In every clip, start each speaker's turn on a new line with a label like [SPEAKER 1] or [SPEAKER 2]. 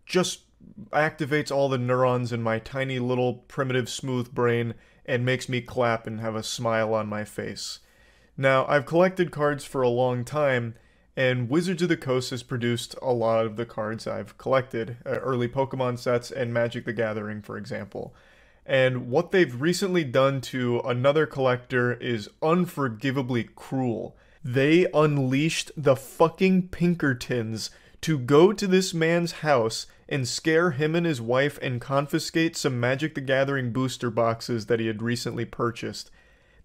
[SPEAKER 1] just activates all the neurons in my tiny little primitive smooth brain and makes me clap and have a smile on my face. Now, I've collected cards for a long time, and Wizards of the Coast has produced a lot of the cards I've collected, early Pokemon sets and Magic the Gathering, for example. And what they've recently done to another collector is unforgivably cruel. They unleashed the fucking Pinkertons to go to this man's house and scare him and his wife and confiscate some Magic the Gathering booster boxes that he had recently purchased.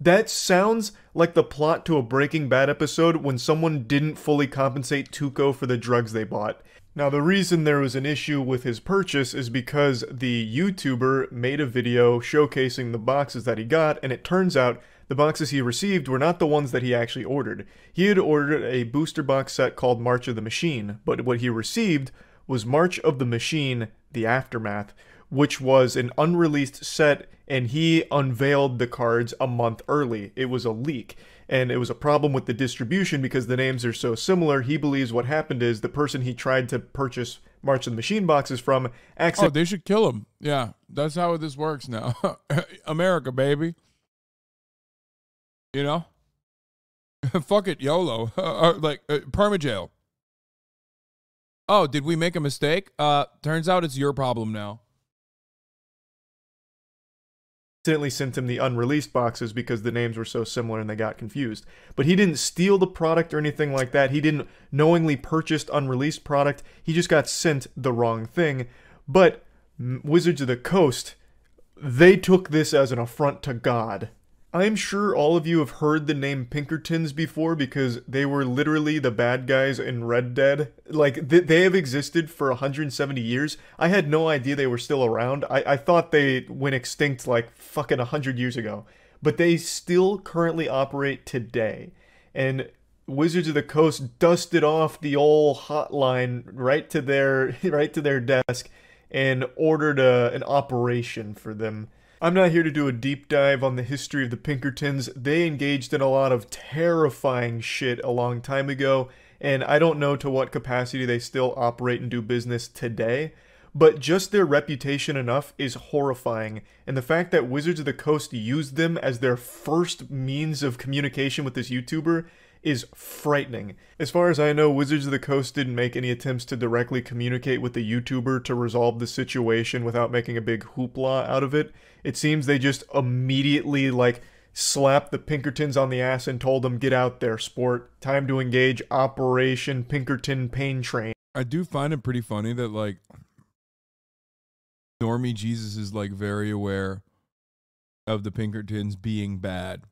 [SPEAKER 1] That sounds like the plot to a Breaking Bad episode when someone didn't fully compensate Tuco for the drugs they bought. Now, the reason there was an issue with his purchase is because the YouTuber made a video showcasing the boxes that he got, and it turns out the boxes he received were not the ones that he actually ordered. He had ordered a booster box set called March of the Machine, but what he received was March of the Machine, The Aftermath, which was an unreleased set, and he unveiled the cards a month early. It was a leak, and it was a problem with the distribution because the names are so similar. He believes what happened is the person he tried to purchase March of the Machine boxes from
[SPEAKER 2] Oh, they should kill him. Yeah, that's how this works now. America, baby. You know? Fuck it, YOLO. Permajail. Oh, did we make a mistake? Turns out it's your problem now.
[SPEAKER 1] accidentally sent him the unreleased boxes because the names were so similar and they got confused. But he didn't steal the product or anything like that. He didn't knowingly purchase unreleased product. He just got sent the wrong thing. But Wizards of the Coast, they took this as an affront to God. I'm sure all of you have heard the name Pinkertons before because they were literally the bad guys in Red Dead. Like, they have existed for 170 years. I had no idea they were still around. I thought they went extinct like fucking 100 years ago. But they still currently operate today. And Wizards of the Coast dusted off the old hotline right to their desk and ordered an operation for them. I'm not here to do a deep dive on the history of the Pinkertons. They engaged in a lot of terrifying shit a long time ago, and I don't know to what capacity they still operate and do business today, but just their reputation enough is horrifying, and the fact that Wizards of the Coast used them as their first means of communication with this YouTuber is frightening. As far as I know, Wizards of the Coast didn't make any attempts to directly communicate with the YouTuber to resolve the situation without making a big hoopla out of it. It seems they just immediately, like, slapped the Pinkertons on the ass and told them, get out there, sport. Time to engage Operation Pinkerton Pain Train.
[SPEAKER 2] I do find it pretty funny that, like, Normie Jesus is, like, very aware of the Pinkertons being bad.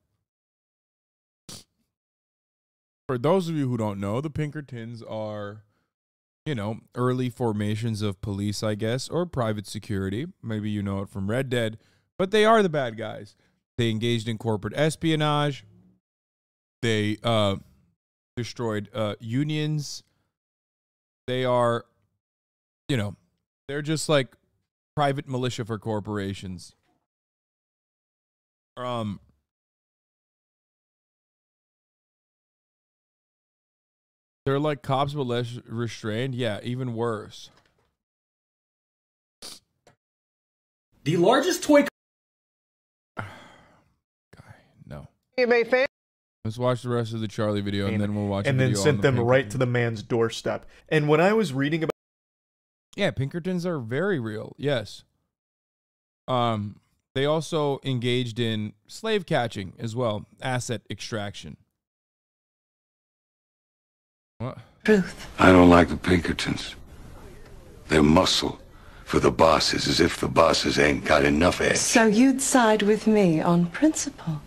[SPEAKER 2] For those of you who don't know, the Pinkertons are, you know, early formations of police, I guess, or private security. Maybe you know it from Red Dead, but they are the bad guys. They engaged in corporate espionage. They destroyed unions. They are, you know, they're just like private militia for corporations. They're like cops but less restrained. Yeah, even worse.
[SPEAKER 3] The largest toy...
[SPEAKER 2] Guy, no.
[SPEAKER 3] fan.
[SPEAKER 2] Let's watch the rest of the Charlie video, and then we'll watch.
[SPEAKER 1] And then sent them right to the man's doorstep. And when I was reading about,
[SPEAKER 2] yeah, Pinkertons are very real. Yes. They also engaged in slave catching as well, asset extraction. What?
[SPEAKER 4] Truth. I don't like the Pinkertons. They're muscle for the bosses, as if the bosses ain't got enough edge.
[SPEAKER 5] So you'd side with me on principle?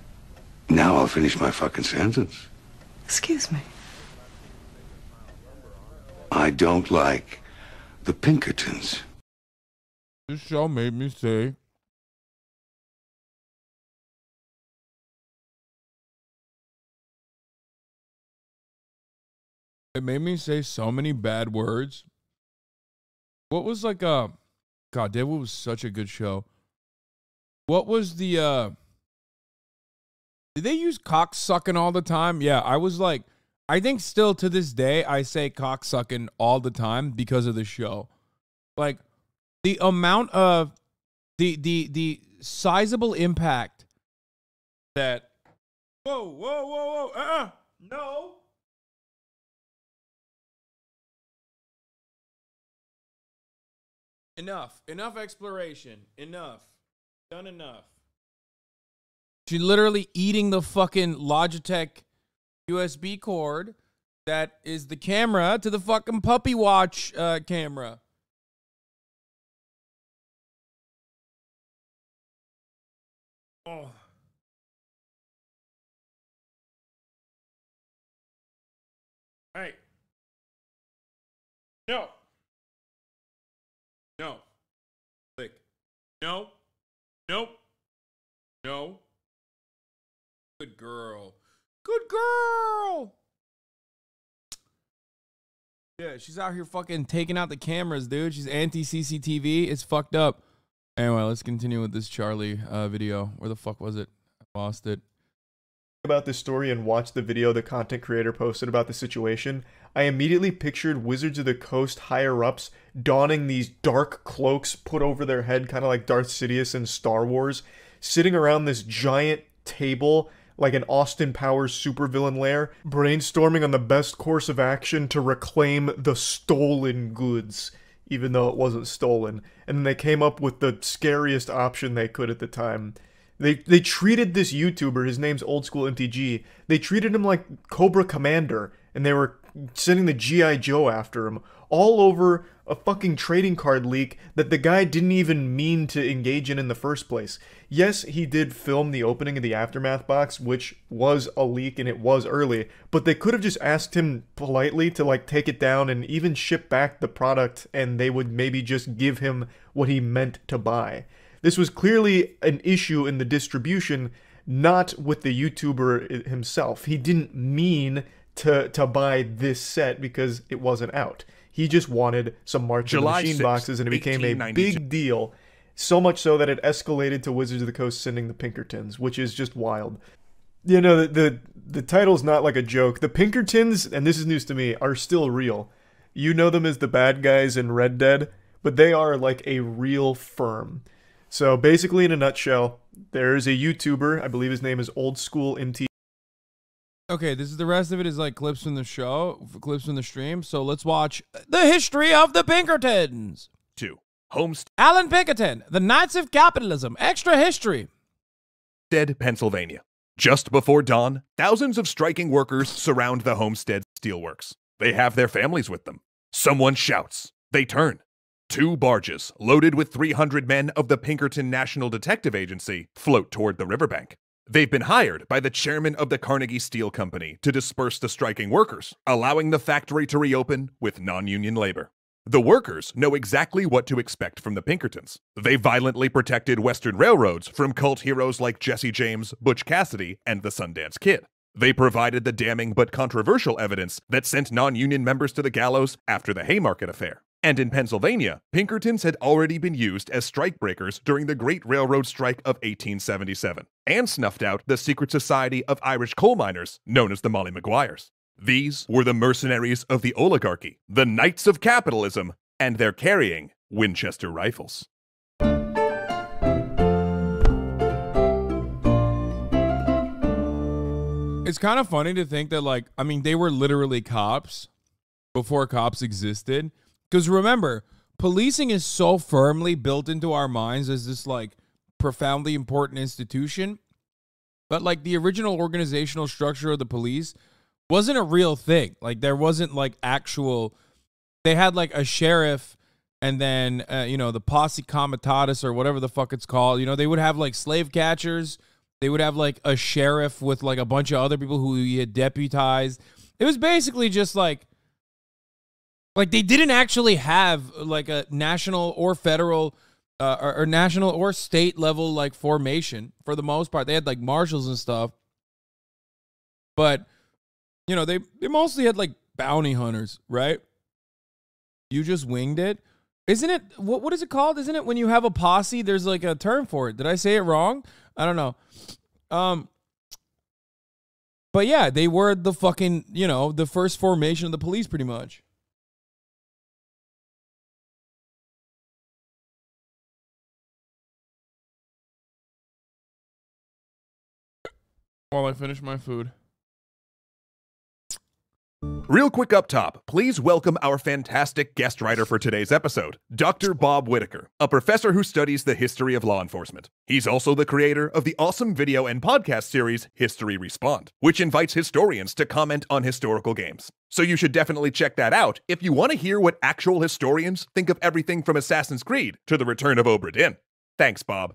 [SPEAKER 4] Now I'll finish my fucking sentence.
[SPEAKER 5] Excuse me.
[SPEAKER 4] I don't like the Pinkertons.
[SPEAKER 2] This show made me say... It made me say so many bad words. What was like God, Deadwood was such a good show. What was the did they use cocksucking all the time? Yeah, I was like, I think still to this day I say cocksucking all the time because of the show. Like the amount of the sizable impact that no. Enough exploration. Enough. Done enough. She's literally eating the fucking Logitech USB cord that is the camera to the fucking puppy watch camera. Oh. Hey. No. No. Click. No. Nope. No. Good girl. Good girl. Yeah, she's out here fucking taking out the cameras, dude. She's anti-CCTV. It's fucked up. Anyway, let's continue with this Charlie video. Where the fuck was it? I lost it.
[SPEAKER 1] About this story and watched the video the content creator posted about the situation, I immediately pictured Wizards of the Coast higher-ups donning these dark cloaks put over their head, kind of like Darth Sidious in Star Wars, sitting around this giant table like an Austin Powers supervillain lair, brainstorming on the best course of action to reclaim the stolen goods, even though it wasn't stolen. And then they came up with the scariest option they could at the time. They treated this YouTuber, his name's Old School MTG, they treated him like Cobra Commander, and they were sending the G.I. Joe after him, all over a fucking trading card leak that the guy didn't even mean to engage in the first place. Yes, he did film the opening of the Aftermath box, which was a leak and it was early, but they could have just asked him politely to like take it down and even ship back the product, and they would maybe just give him what he meant to buy. This was clearly an issue in the distribution, not with the YouTuber himself. He didn't mean to buy this set because it wasn't out. He just wanted some March of the Machine boxes, and it became a big deal. So much so that it escalated to Wizards of the Coast sending the Pinkertons, which is just wild. You know, the title's not like a joke. The Pinkertons, and this is news to me, are still real. You know them as the bad guys in Red Dead, but they are like a real firm. So basically, in a nutshell, there is a YouTuber, I believe his name is Old School MT.
[SPEAKER 2] Okay, this is the rest of it is like clips from the show, clips from the stream. So let's watch the history of the Pinkertons.
[SPEAKER 6] 2. Homestead,
[SPEAKER 2] Alan Pinkerton, the Knights of Capitalism, extra history.
[SPEAKER 6] Pennsylvania. Just before dawn, thousands of striking workers surround the Homestead steelworks. They have their families with them. Someone shouts. They turn. 2 barges, loaded with 300 men of the Pinkerton National Detective Agency, float toward the riverbank. They've been hired by the chairman of the Carnegie Steel Company to disperse the striking workers, allowing the factory to reopen with non-union labor. The workers know exactly what to expect from the Pinkertons. They violently protected Western railroads from cult heroes like Jesse James, Butch Cassidy, and the Sundance Kid. They provided the damning but controversial evidence that sent non-union members to the gallows after the Haymarket affair. And in Pennsylvania, Pinkertons had already been used as strikebreakers during the Great Railroad Strike of 1877, and snuffed out the secret society of Irish coal miners known as the Molly Maguires. These were the mercenaries of the oligarchy, the Knights of Capitalism, and they're carrying Winchester rifles.
[SPEAKER 2] It's kind of funny to think that, like, I mean, they were literally cops before cops existed. Because remember, policing is so firmly built into our minds as this, like, profoundly important institution. But, like, the original organizational structure of the police wasn't a real thing. Like, there wasn't, like, actual... They had, like, a sheriff and then, you know, the posse comitatus or whatever the fuck it's called. You know, they would have, like, slave catchers. They would have, like, a sheriff with, like, a bunch of other people who he had deputized. It was basically just, like, they didn't actually have, like, a national or federal or national or state level, like, formation for the most part. They had, like, marshals and stuff. But, you know, they mostly had, like, bounty hunters, right? You just winged it. Isn't it, what is it called? Isn't it when you have a posse, there's, like, a term for it? Did I say it wrong? I don't know. But, yeah, they were the fucking, you know, the first formation of the police pretty much. while I finish my food.
[SPEAKER 6] Real quick up top, please welcome our fantastic guest writer for today's episode, Dr. Bob Whitaker, a professor who studies the history of law enforcement. He's also the creator of the awesome video and podcast series History Respond, which invites historians to comment on historical games. So you should definitely check that out if you want to hear what actual historians think of everything from Assassin's Creed to the return of Obra Dinn. Thanks, Bob.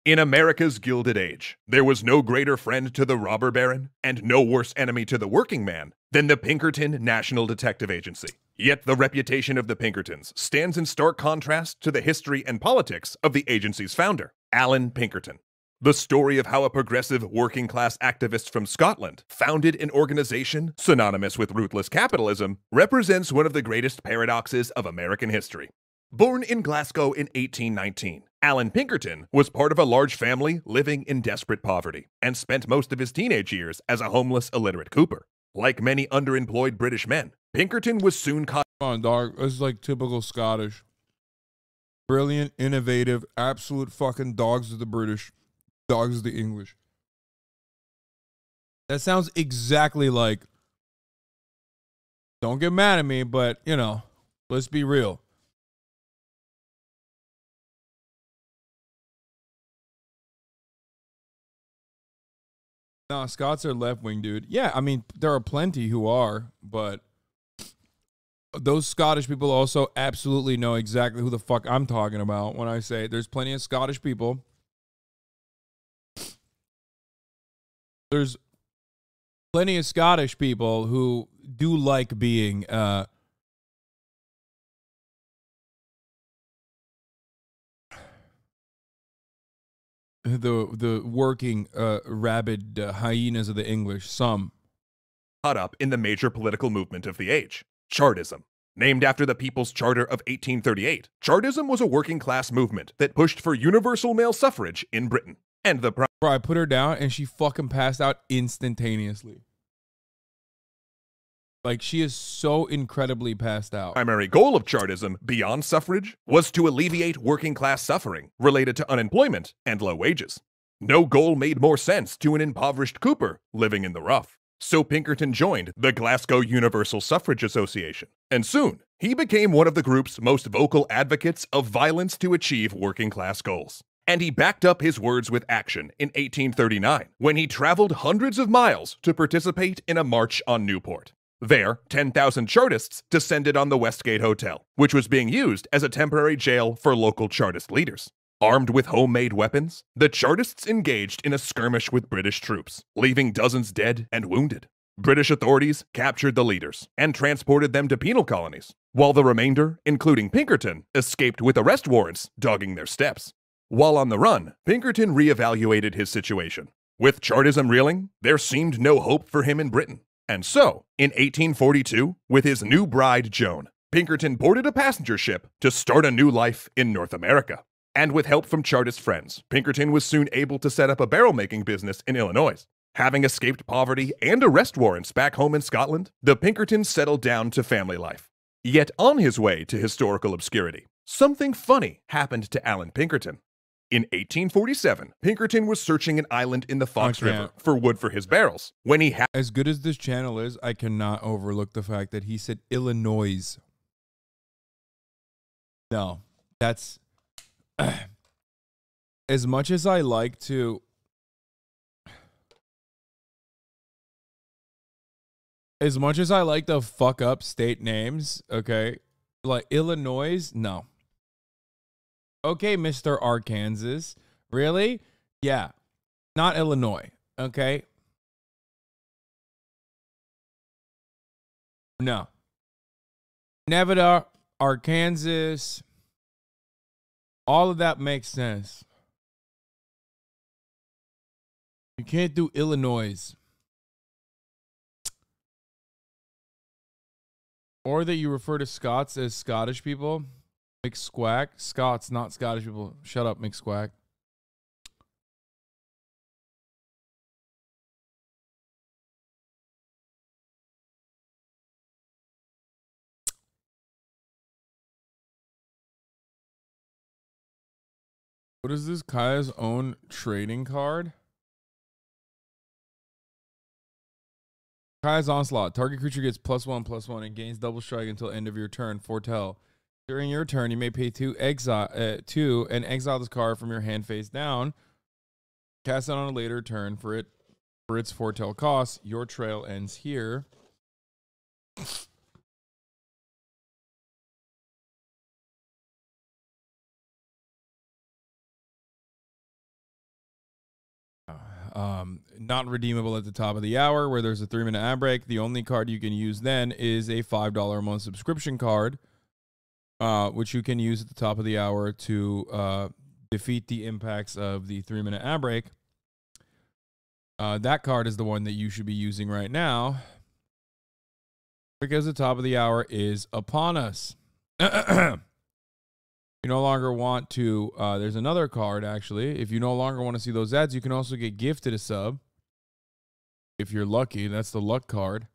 [SPEAKER 6] In America's Gilded Age, there was no greater friend to the robber baron and no worse enemy to the working man than the Pinkerton National Detective Agency. Yet the reputation of the Pinkertons stands in stark contrast to the history and politics of the agency's founder, Alan Pinkerton. The story of how a progressive working-class activist from Scotland founded an organization synonymous with ruthless capitalism represents one of the greatest paradoxes of American history. Born in Glasgow in 1819, Alan Pinkerton was part of a large family living in desperate poverty and spent most of his teenage years as a homeless, illiterate cooper. Like many underemployed British men, Pinkerton was soon caught.
[SPEAKER 2] Come on, dog. This is like typical Scottish. Brilliant, innovative, absolute fucking dogs of the British, dogs of the English. That sounds exactly like, don't get mad at me, but, you know, let's be real. No, Scots are left-wing, dude. Yeah, I mean, there are plenty who are, but those Scottish people also absolutely know exactly who the fuck I'm talking about when I say there's plenty of Scottish people. There's plenty of Scottish people who do like being the working rabid hyenas of the English. Some
[SPEAKER 6] caught up in the major political movement of the age, Chartism. Named after the People's Charter of 1838, Chartism was a working-class movement that pushed for universal male suffrage in Britain. And the
[SPEAKER 2] bro, I put her down and she fucking passed out instantaneously. Like, she is so incredibly passed out.
[SPEAKER 6] Primary goal of Chartism, beyond suffrage, was to alleviate working-class suffering related to unemployment and low wages. No goal made more sense to an impoverished cooper living in the rough. So Pinkerton joined the Glasgow Universal Suffrage Association, and soon he became one of the group's most vocal advocates of violence to achieve working-class goals. And he backed up his words with action in 1839, when he traveled hundreds of miles to participate in a march on Newport. There, 10,000 Chartists descended on the Westgate Hotel, which was being used as a temporary jail for local Chartist leaders. Armed with homemade weapons, the Chartists engaged in a skirmish with British troops, leaving dozens dead and wounded. British authorities captured the leaders and transported them to penal colonies, while the remainder, including Pinkerton, escaped with arrest warrants dogging their steps. While on the run, Pinkerton reevaluated his situation. With Chartism reeling, there seemed no hope for him in Britain. And so, in 1842, with his new bride Joan, Pinkerton boarded a passenger ship to start a new life in North America. And with help from Chartist friends, Pinkerton was soon able to set up a barrel-making business in Illinois. Having escaped poverty and arrest warrants back home in Scotland, the Pinkertons settled down to family life. Yet on his way to historical obscurity, something funny happened to Alan Pinkerton. In 1847, Pinkerton was searching an island in the Fox River for wood for his barrels when he had—
[SPEAKER 2] As good as this channel is, I cannot overlook the fact that he said Illinois. No, that's as much as I like to fuck up state names, okay? Like Illinois, no. Okay, Mr. Arkansas. Really? Yeah. Not Illinois. Okay. No. Nevada, Arkansas. All of that makes sense. You can't do Illinois. Or that you refer to Scots as Scottish people. McSquack. Scots, not Scottish people. Shut up, McSquack. What is this? Kaya's own trading card? Kai's Onslaught. Target creature gets +1/+1 and gains double strike until end of your turn. Foretell. During your turn, you may pay 2 and exile this card from your hand face down. Cast it on a later turn for its foretell cost. Your trail ends here. Not redeemable at the top of the hour where there's a 3-minute ad break. The only card you can use then is a $5 a month subscription card, which you can use at the top of the hour to defeat the impacts of the 3-minute ad break. That card is the one that you should be using right now because the top of the hour is upon us. You no longer want to, there's another card actually. If you no longer want to see those ads, you can also get gifted a sub. If you're lucky, that's the luck card.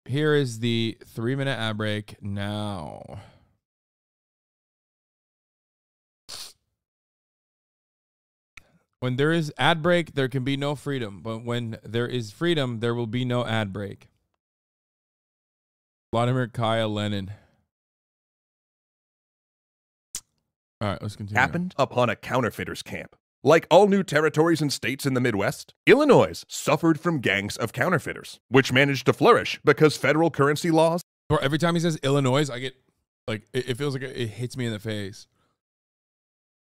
[SPEAKER 2] Here is the 3-minute ad break now. When there is ad break, there can be no freedom. But when there is freedom, there will be no ad break. Vladimir Kaya Lenin. All right, let's continue.
[SPEAKER 6] Happened upon a counterfeiters camp. Like all new territories and states in the Midwest, Illinois suffered from gangs of counterfeiters, which managed to flourish because federal currency laws.
[SPEAKER 2] Or every time he says Illinois, I get like it feels like it hits me in the face.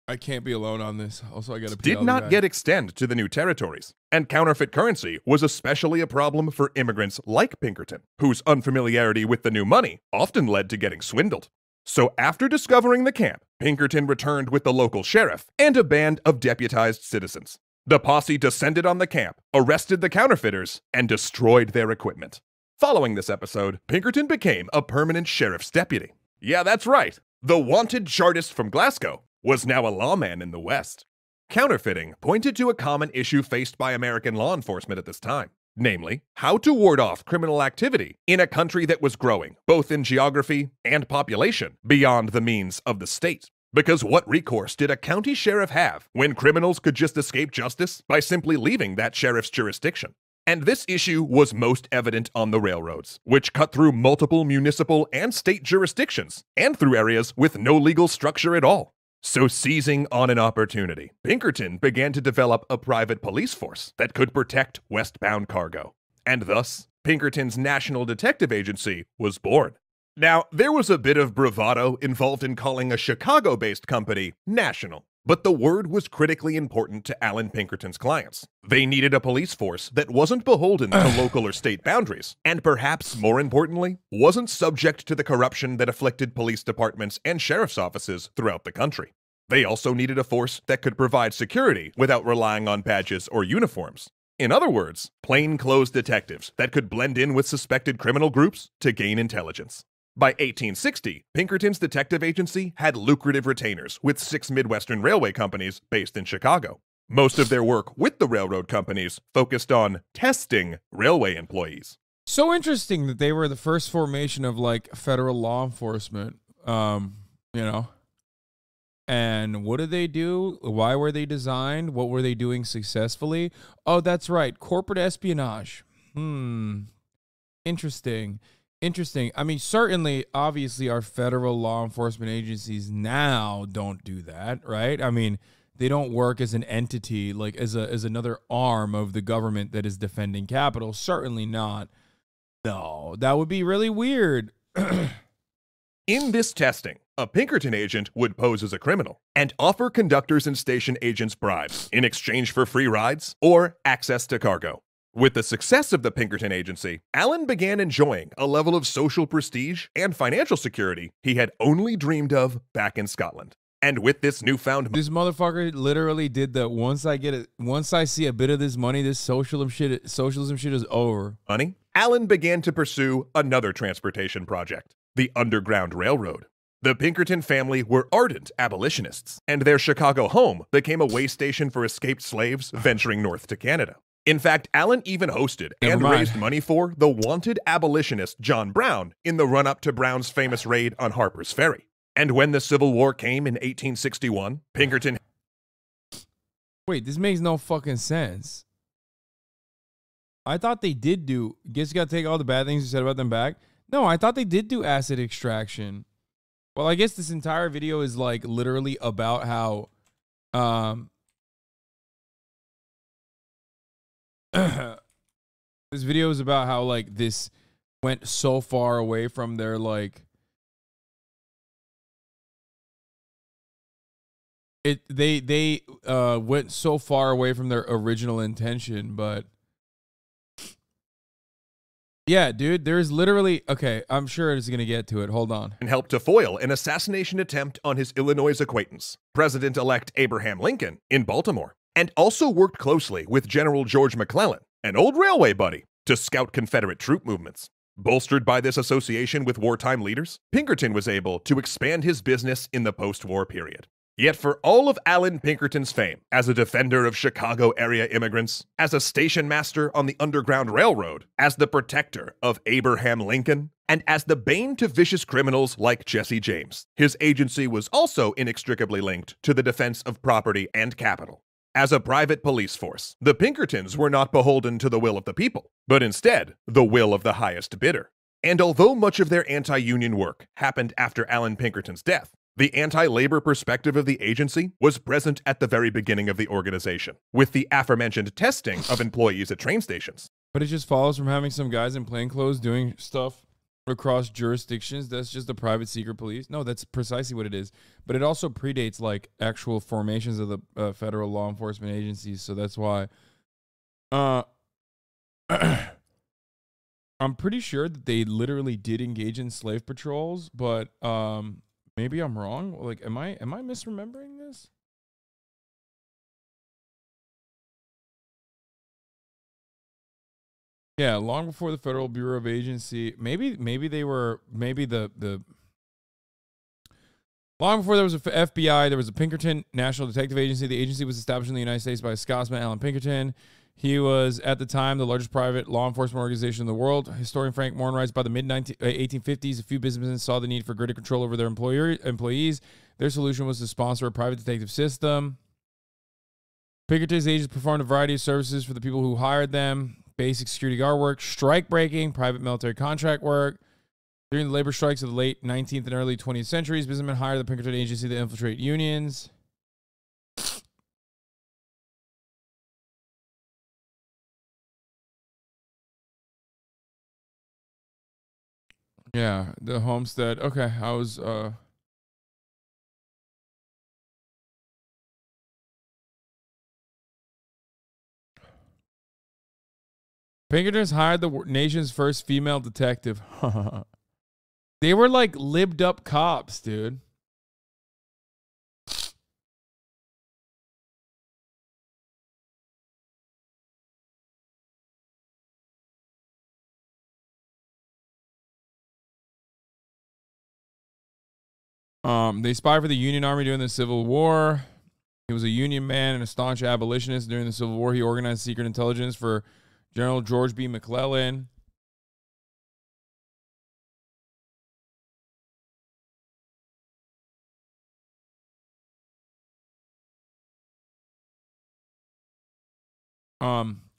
[SPEAKER 2] I can't be alone on this. Also, I got to
[SPEAKER 6] did not yet extend to the new territories, and counterfeit currency was especially a problem for immigrants like Pinkerton, whose unfamiliarity with the new money often led to getting swindled. So after discovering the camp, Pinkerton returned with the local sheriff and a band of deputized citizens. The posse descended on the camp, arrested the counterfeiters, and destroyed their equipment. Following this episode, Pinkerton became a permanent sheriff's deputy. Yeah, that's right. The wanted chartist from Glasgow was now a lawman in the West. Counterfeiting pointed to a common issue faced by American law enforcement at this time. Namely, how to ward off criminal activity in a country that was growing, both in geography and population, beyond the means of the state. Because what recourse did a county sheriff have when criminals could just escape justice by simply leaving that sheriff's jurisdiction? And this issue was most evident on the railroads, which cut through multiple municipal and state jurisdictions, and through areas with no legal structure at all. So seizing on an opportunity, Pinkerton began to develop a private police force that could protect westbound cargo. And thus, Pinkerton's National Detective Agency was born. Now, there was a bit of bravado involved in calling a Chicago-based company national, but the word was critically important to Alan Pinkerton's clients. They needed a police force that wasn't beholden to local or state boundaries, and perhaps more importantly, wasn't subject to the corruption that afflicted police departments and sheriff's offices throughout the country. They also needed a force that could provide security without relying on badges or uniforms. In other words, plainclothes detectives that could blend in with suspected criminal groups to gain intelligence. By 1860, Pinkerton's detective agency had lucrative retainers with 6 Midwestern railway companies based in Chicago. Most of their work with the railroad companies focused on testing railway employees.
[SPEAKER 2] So interesting that they were the first formation of like federal law enforcement, And what did they do? Why were they designed? What were they doing successfully? Oh, that's right. Corporate espionage. Interesting. I mean, certainly, obviously, our federal law enforcement agencies now don't do that, right? I mean, they don't work as an entity, like as another arm of the government that is defending capital. Certainly not. No, that would be really weird.
[SPEAKER 6] In this testing, a Pinkerton agent would pose as a criminal and offer conductors and station agents bribes in exchange for free rides or access to cargo. With the success of the Pinkerton agency, Alan began enjoying a level of social prestige and financial security he had only dreamed of back in Scotland. And with this newfound
[SPEAKER 2] this motherfucker literally did that. Once I see a bit of this money, this socialism shit is over.
[SPEAKER 6] money, Alan began to pursue another transportation project, the Underground Railroad. The Pinkerton family were ardent abolitionists, and their Chicago home became a way station for escaped slaves venturing north to Canada. In fact, Alan even hosted and raised money for the wanted abolitionist John Brown in the run-up to Brown's famous raid on Harper's Ferry. And when the Civil War came in 1861, Pinkerton...
[SPEAKER 2] Wait, this makes no fucking sense. I thought they did do. Guess you got to take all the bad things you said about them back. No, I thought they did do acid extraction. Well, I guess this entire video is like literally about how this video is about how like this went so far away from their like they went so far away from their original intention, but yeah, dude, there's literally, okay, I'm sure it's going to get to it. Hold on.
[SPEAKER 6] And helped to foil an assassination attempt on his Illinois acquaintance, President-elect Abraham Lincoln, in Baltimore, and also worked closely with General George McClellan, an old railway buddy, to scout Confederate troop movements. Bolstered by this association with wartime leaders, Pinkerton was able to expand his business in the post-war period. Yet for all of Alan Pinkerton's fame as a defender of Chicago area immigrants, as a station master on the Underground Railroad, as the protector of Abraham Lincoln, and as the bane to vicious criminals like Jesse James, his agency was also inextricably linked to the defense of property and capital. As a private police force, the Pinkertons were not beholden to the will of the people, but instead the will of the highest bidder. And although much of their anti-union work happened after Alan Pinkerton's death, the anti-labor perspective of the agency was present at the very beginning of the organization, with the aforementioned testing of employees at train stations.
[SPEAKER 2] But it just follows from having some guys in plain clothes doing stuff across jurisdictions. That's just the private secret police. No, that's precisely what it is. But it also predates like actual formations of the federal law enforcement agencies. So that's why I'm pretty sure that they literally did engage in slave patrols, but maybe I'm wrong. Like, am I misremembering this? Yeah, long before the Federal Bureau of Agency, maybe long before there was a FBI, there was a Pinkerton National Detective Agency. The agency was established in the United States by a Scotsman, Alan Pinkerton. He was, at the time, the largest private law enforcement organization in the world. Historian Frank Moore writes, by the mid-1850s, a few businesses saw the need for greater control over their employees. Their solution was to sponsor a private detective system. Pinkerton's agents performed a variety of services for the people who hired them. Basic security guard work, strike breaking, private military contract work. During the labor strikes of the late 19th and early 20th centuries, businessmen hired the Pinkerton agency to infiltrate unions. Yeah, the homestead. Okay, I was Pinkertons hired the nation's first female detective. They were like libbed up cops, dude. They spied for the Union Army during the Civil War. He was a Union man and a staunch abolitionist. During the Civil War, he organized secret intelligence for General George B. McClellan.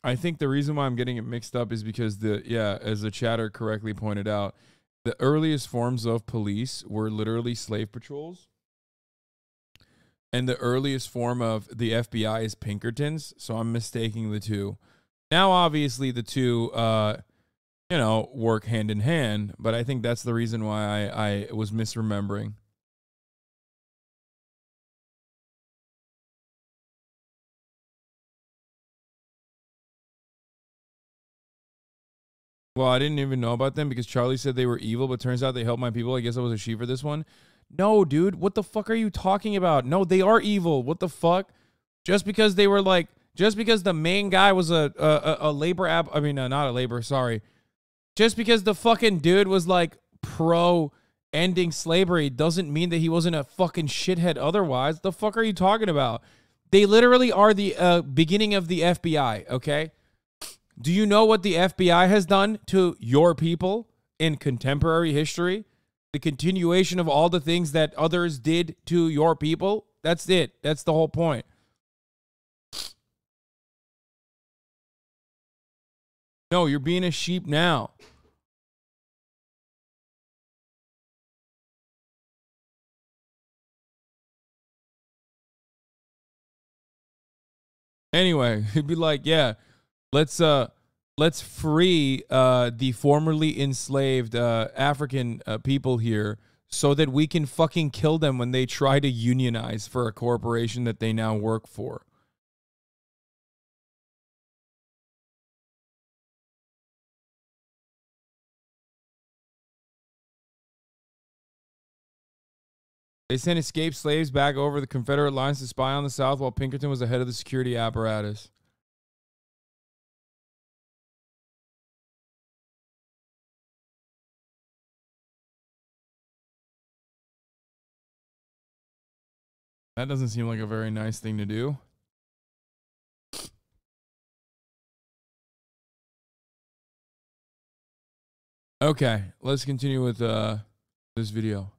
[SPEAKER 2] I think the reason why I'm getting it mixed up is because as the chatter correctly pointed out, the earliest forms of police were literally slave patrols. And the earliest form of the FBI is Pinkertons, so I'm mistaking the two. Now, obviously, the two, work hand in hand, but I think that's the reason why I was misremembering. Well, I didn't even know about them because Charlie said they were evil, but turns out they helped my people. I guess I was a she for this one. No, dude, what the fuck are you talking about? No, they are evil. What the fuck? Just because they were like, just because the main guy was a labor not a labor, sorry. Just because the fucking dude was like pro ending slavery doesn't mean that he wasn't a fucking shithead otherwise. The fuck are you talking about? They literally are the beginning of the FBI, okay? Do you know what the FBI has done to your people in contemporary history? The continuation of all the things that others did to your people? That's it. That's the whole point. No, you're being a sheep now. Anyway, he'd be like, yeah, let's free the formerly enslaved African people here so that we can fucking kill them when they try to unionize for a corporation that they now work for. They sent escaped slaves back over the Confederate lines to spy on the South while Pinkerton was ahead of the security apparatus. That doesn't seem like a very nice thing to do. Okay, let's continue with this video.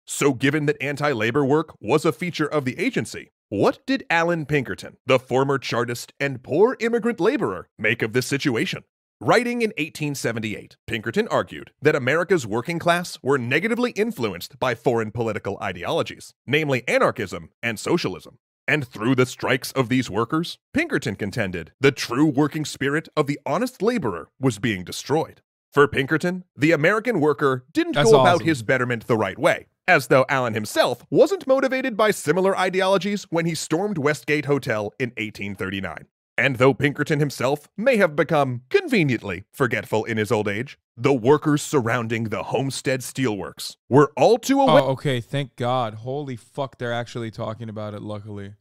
[SPEAKER 6] So given that anti-labor work was a feature of the agency, what did Alan Pinkerton, the former Chartist and poor immigrant laborer, make of this situation? Writing in 1878, Pinkerton argued that America's working class were negatively influenced by foreign political ideologies, namely anarchism and socialism. And through the strikes of these workers, Pinkerton contended the true working spirit of the honest laborer was being destroyed. For Pinkerton, the American worker didn't go about his betterment the right way, as though Allen himself wasn't motivated by similar ideologies when he stormed Westgate Hotel in 1839. And though Pinkerton himself may have become conveniently forgetful in his old age, the workers surrounding the Homestead Steelworks were all too aware.
[SPEAKER 2] Oh, okay, thank God. Holy fuck, they're actually talking about it, luckily.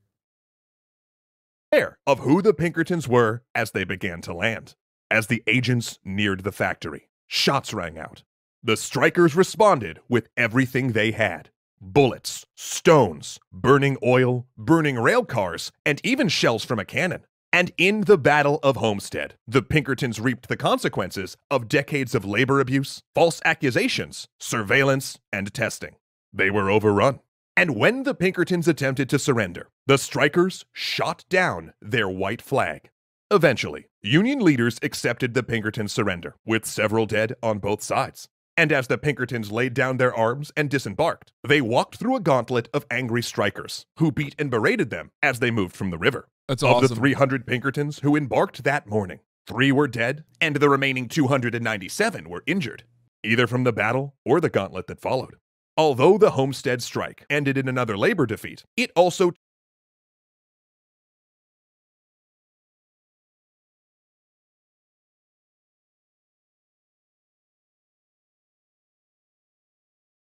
[SPEAKER 6] Of who the Pinkertons were as they began to land. As the agents neared the factory, shots rang out. The strikers responded with everything they had. Bullets, stones, burning oil, burning rail cars, and even shells from a cannon. And in the Battle of Homestead, the Pinkertons reaped the consequences of decades of labor abuse, false accusations, surveillance, and testing. They were overrun. And when the Pinkertons attempted to surrender, the strikers shot down their white flag. Eventually, Union leaders accepted the Pinkertons' surrender, with several dead on both sides. And as the Pinkertons laid down their arms and disembarked, they walked through a gauntlet of angry strikers, who beat and berated them as they moved from the river.
[SPEAKER 2] That's awesome.
[SPEAKER 6] Of the 300 Pinkertons who embarked that morning, 3 were dead, and the remaining 297 were injured, either from the battle or the gauntlet that followed. Although the Homestead strike ended in another labor defeat, it also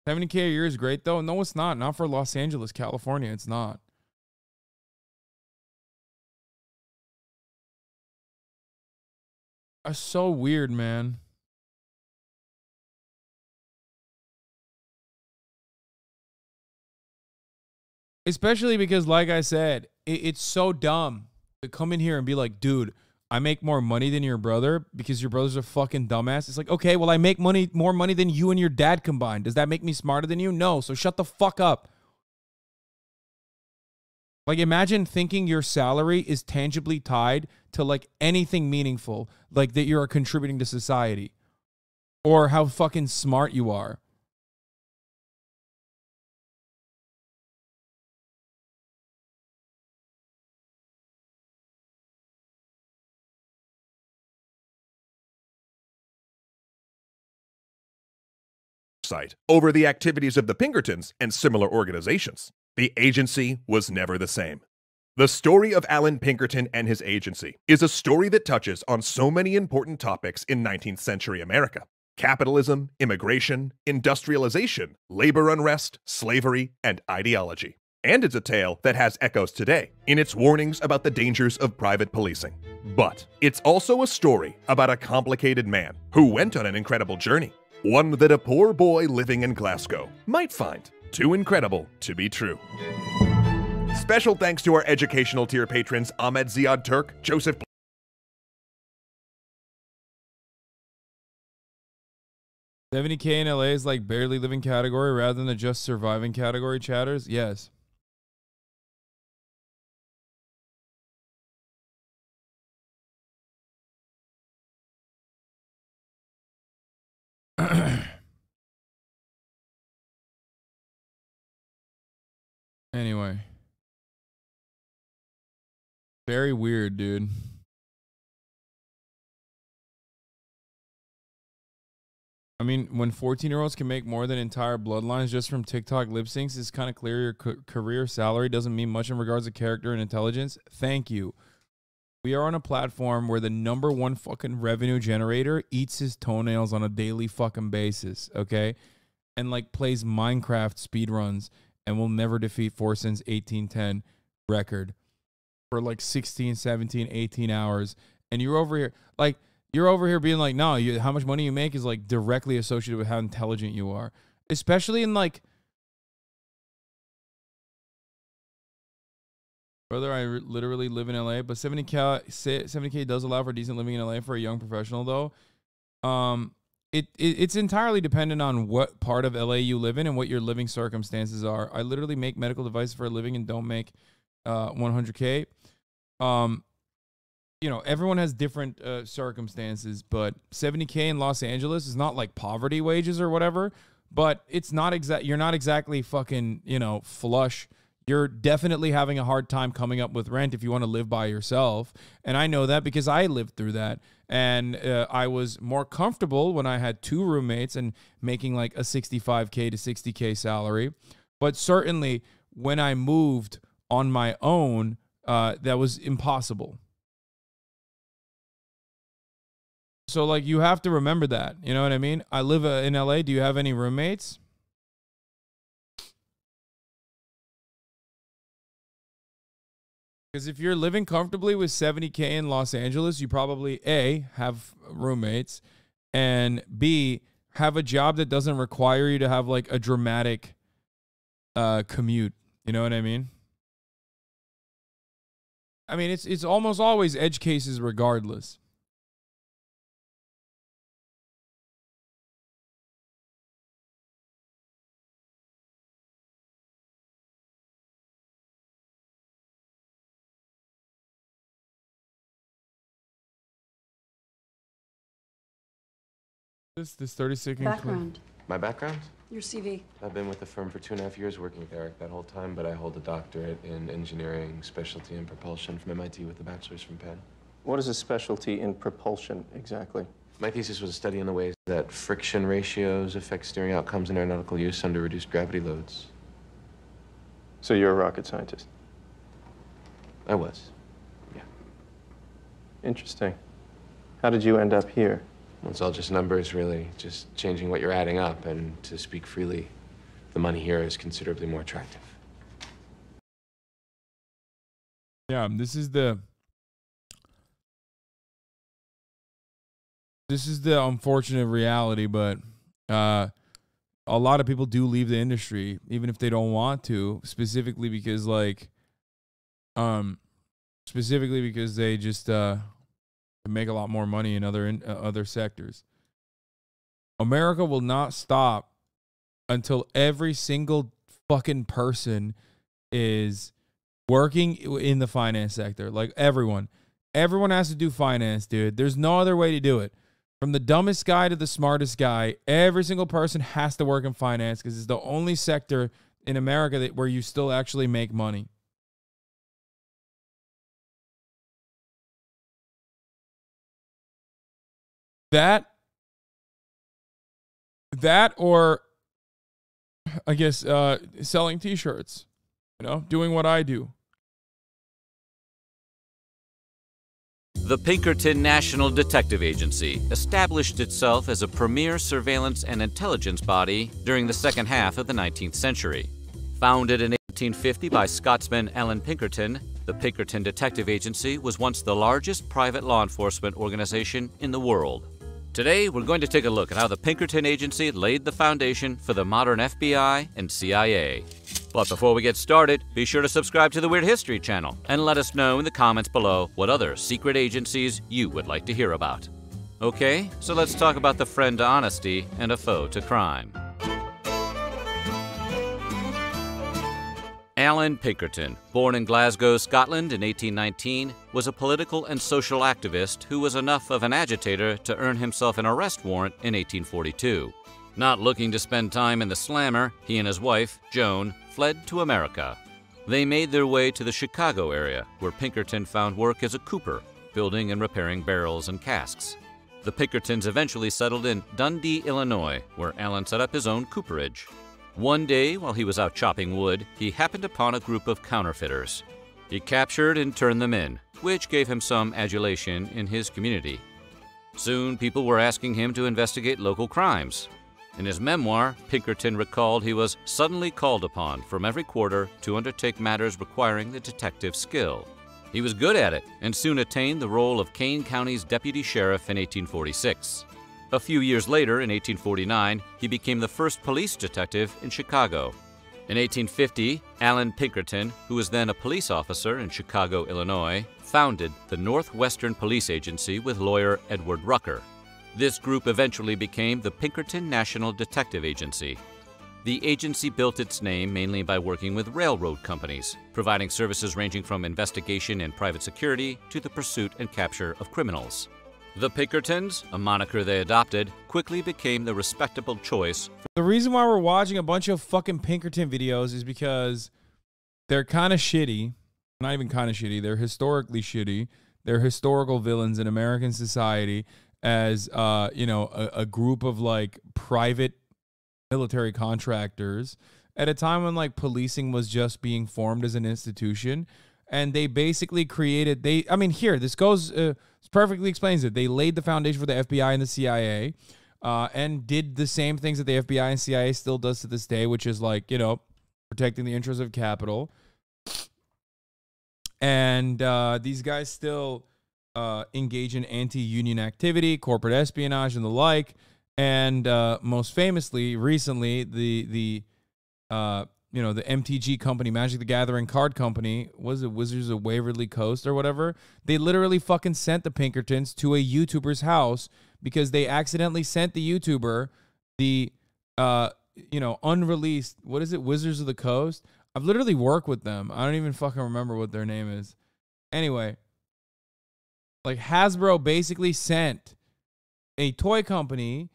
[SPEAKER 2] 70K a year is great, though. No, it's not. Not for Los Angeles, California. It's not. That's so weird, man. Especially because, like I said, it's so dumb to come in here and be like, dude, I make more money than your brother because your brother's a fucking dumbass. It's like, okay, well, I make more money than you and your dad combined. Does that make me smarter than you? No, so shut the fuck up. Like, imagine thinking your salary is tangibly tied to, like, anything meaningful, like that you're contributing to society or how fucking smart you are.
[SPEAKER 6] site over the activities of the Pinkertons and similar organizations. The agency was never the same. The story of Alan Pinkerton and his agency is a story that touches on so many important topics in 19th century America. Capitalism, immigration, industrialization, labor unrest, slavery, and ideology. And it's a tale that has echoes today in its warnings about the dangers of private policing. But it's also a story about a complicated man who went on an incredible journey. One that a poor boy living in Glasgow might find too incredible to be true. Special thanks to our educational tier patrons Ahmed Ziad Turk, Joseph
[SPEAKER 2] 70K in LA is like barely living category rather than the just surviving category, chatters? Yes. Anyway. Very weird, dude. I mean, when 14-year-olds can make more than entire bloodlines just from TikTok lip syncs, it's kind of clear your career salary doesn't mean much in regards to character and intelligence. Thank you. We are on a platform where the #1 fucking revenue generator eats his toenails on a daily fucking basis, okay? And like plays Minecraft speedruns and will never defeat Forsen's 1810 record for like 16, 17, 18 hours. And you're over here, like, you're over here being like, no, how much money you make is like directly associated with how intelligent you are. Especially in like, brother, I literally live in LA, but 70K does allow for decent living in LA for a young professional though. It's entirely dependent on what part of LA you live in and what your living circumstances are. I literally make medical devices for a living and don't make 100K. You know, everyone has different circumstances, but 70K in Los Angeles is not like poverty wages or whatever, but it's not you're not exactly fucking, you know, flush. You're definitely having a hard time coming up with rent if you want to live by yourself. And I know that because I lived through that. And I was more comfortable when I had 2 roommates and making like a 65K to 60K salary. But certainly when I moved on my own, that was impossible. So, like, you have to remember that. You know what I mean? I live in LA. Do you have any roommates? Because if you're living comfortably with 70K in Los Angeles, you probably, A, have roommates, and B, have a job that doesn't require you to have, like, a dramatic commute. You know what I mean? I mean, it's almost always edge cases regardless. This 30-second
[SPEAKER 7] Background.
[SPEAKER 8] My background?
[SPEAKER 7] Your CV.
[SPEAKER 8] I've been with the firm for 2.5 years working with Eric that whole time, but I hold a doctorate in engineering, specialty in propulsion from MIT with a bachelor's from Penn.
[SPEAKER 9] What is a specialty in propulsion exactly?
[SPEAKER 8] My thesis was a study in the ways that friction ratios affect steering outcomes in aeronautical use under reduced gravity loads.
[SPEAKER 9] So you're a rocket scientist?
[SPEAKER 8] I was, yeah.
[SPEAKER 9] Interesting. How did you end up here?
[SPEAKER 8] Well, it's all just numbers, really. Just changing what you're adding up, and to speak freely, the money here is considerably more attractive.
[SPEAKER 2] Yeah, this is the unfortunate reality, but a lot of people do leave the industry, even if they don't want to, specifically because they just make a lot more money in other sectors. America will not stop until every single fucking person is working in the finance sector. Like everyone has to do finance, dude. There's no other way to do it. From the dumbest guy to the smartest guy, every single person has to work in finance because it's the only sector in America where you still actually make money. That or I guess selling t-shirts, you know, doing what I do.
[SPEAKER 10] The Pinkerton National Detective Agency established itself as a premier surveillance and intelligence body during the second half of the 19th century. Founded in 1850 by Scotsman Alan Pinkerton, the Pinkerton Detective Agency was once the largest private law enforcement organization in the world. Today, we're going to take a look at how the Pinkerton Agency laid the foundation for the modern FBI and CIA. But before we get started, be sure to subscribe to the Weird History channel and let us know in the comments below what other secret agencies you would like to hear about. Okay, so let's talk about the friend to honesty and a foe to crime. Alan Pinkerton, born in Glasgow, Scotland in 1819, was a political and social activist who was enough of an agitator to earn himself an arrest warrant in 1842. Not looking to spend time in the slammer, he and his wife, Joan, fled to America. They made their way to the Chicago area, where Pinkerton found work as a cooper, building and repairing barrels and casks. The Pinkertons eventually settled in Dundee, Illinois, where Alan set up his own cooperage. One day, while he was out chopping wood, he happened upon a group of counterfeiters. He captured and turned them in, which gave him some adulation in his community. Soon, people were asking him to investigate local crimes. In his memoir, Pinkerton recalled he was suddenly called upon from every quarter to undertake matters requiring the detective's skill. He was good at it and soon attained the role of Kane County's deputy sheriff in 1846. A few years later, in 1849, he became the first police detective in Chicago. In 1850, Alan Pinkerton, who was then a police officer in Chicago, Illinois, founded the Northwestern Police Agency with lawyer Edward Rucker. This group eventually became the Pinkerton National Detective Agency. The agency built its name mainly by working with railroad companies, providing services ranging from investigation and private security to the pursuit and capture of criminals. The Pinkertons, a moniker they adopted, quickly became the respectable choice.
[SPEAKER 2] The reason why we're watching a bunch of fucking Pinkerton videos is because they're kind of shitty. Not even kind of shitty. They're historically shitty. They're historical villains in American society as, you know, a group of, like, private military contractors at a time when, like, policing was just being formed as an institution. And they basically created, I mean, here, this goes, this perfectly explains it. They laid the foundation for the FBI and the CIA and did the same things that the FBI and CIA still does to this day, which is, like, you know, protecting the interests of capital. And these guys still engage in anti-union activity, corporate espionage, and the like. And most famously, recently, the you know, the MTG company, Magic the Gathering card company, was it Wizards of Waverly Coast or whatever? They literally fucking sent the Pinkertons to a YouTuber's house because they accidentally sent the YouTuber the, you know, unreleased, what is it, Wizards of the Coast? I've literally worked with them. I don't even fucking remember what their name is. Anyway, like Hasbro basically sent a toy company,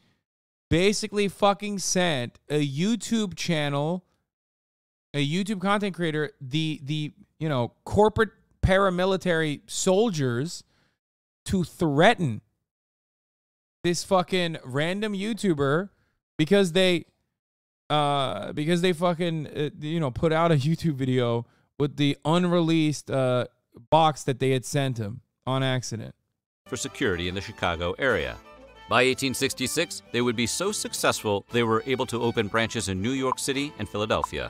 [SPEAKER 2] basically fucking sent a YouTube channel, a YouTube content creator, the you know, corporate paramilitary soldiers to threaten this fucking random YouTuber because they fucking you know, put out a YouTube video with the unreleased box that they had sent him on accident.
[SPEAKER 10] For security in the Chicago area. By 1866, they would be so successful they were able to open branches in New York City and Philadelphia.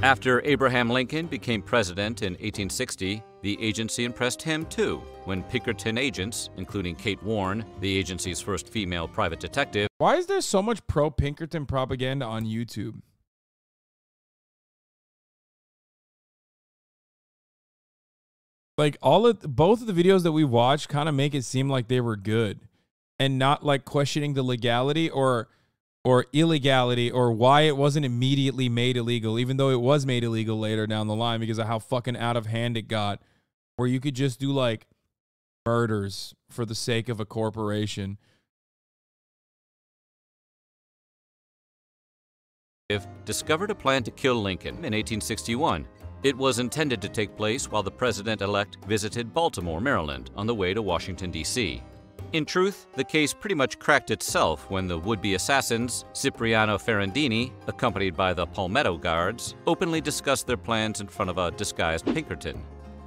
[SPEAKER 10] After Abraham Lincoln became president in 1860, the agency impressed him too, when Pinkerton agents, including Kate Warren, the agency's first female private detective.
[SPEAKER 2] Why is there so much pro-Pinkerton propaganda on YouTube? Like both of the videos that we watched kind of make it seem like they were good and not like questioning the legality or illegality or why it wasn't immediately made illegal, even though it was made illegal later down the line because of how fucking out of hand it got, where you could just do like murders for the sake of a corporation.
[SPEAKER 10] Discovered a plan to kill Lincoln in 1861. It was intended to take place while the president-elect visited Baltimore, Maryland, on the way to Washington, D.C. In truth, the case pretty much cracked itself when the would-be assassins, Cipriano Ferrandini, accompanied by the Palmetto Guards, openly discussed their plans in front of a disguised Pinkerton.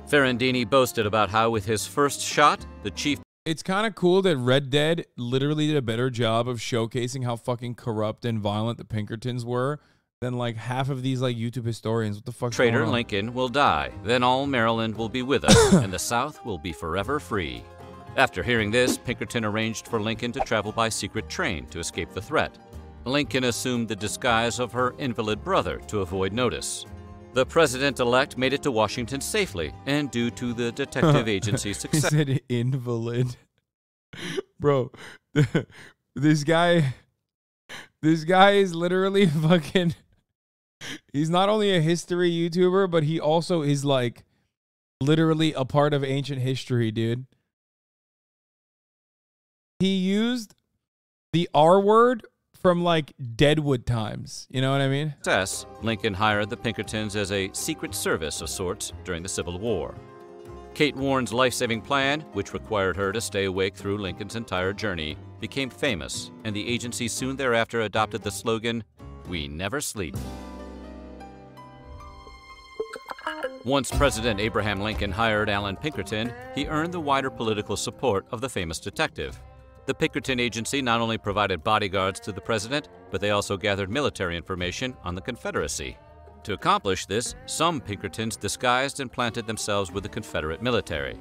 [SPEAKER 10] Ferrandini boasted about how with his first shot, the chief...
[SPEAKER 2] It's kind of cool that Red Dead literally did a better job of showcasing how fucking corrupt and violent the Pinkertons were than like half of these like YouTube historians. What the fuck?
[SPEAKER 10] Traitor Lincoln will die, then all Maryland will be with us, and the South will be forever free. After hearing this, Pinkerton arranged for Lincoln to travel by secret train to escape the threat. Lincoln assumed the disguise of her invalid brother to avoid notice. The president-elect made it to Washington safely, and due to the detective agency's success...
[SPEAKER 2] He said invalid. Bro, this guy This guy is literally fucking... He's not only a history YouTuber, but he also is like literally a part of ancient history, dude. He used the R word from like Deadwood times. You know what I mean?
[SPEAKER 10] Lincoln hired the Pinkertons as a secret service of sorts during the Civil War. Kate Warren's life-saving plan, which required her to stay awake through Lincoln's entire journey, became famous, and the agency soon thereafter adopted the slogan, "We never sleep." Once President Abraham Lincoln hired Alan Pinkerton, he earned the wider political support of the famous detective. The Pinkerton agency not only provided bodyguards to the president, but they also gathered military information on the Confederacy. To accomplish this, some Pinkertons disguised and planted themselves with the Confederate military.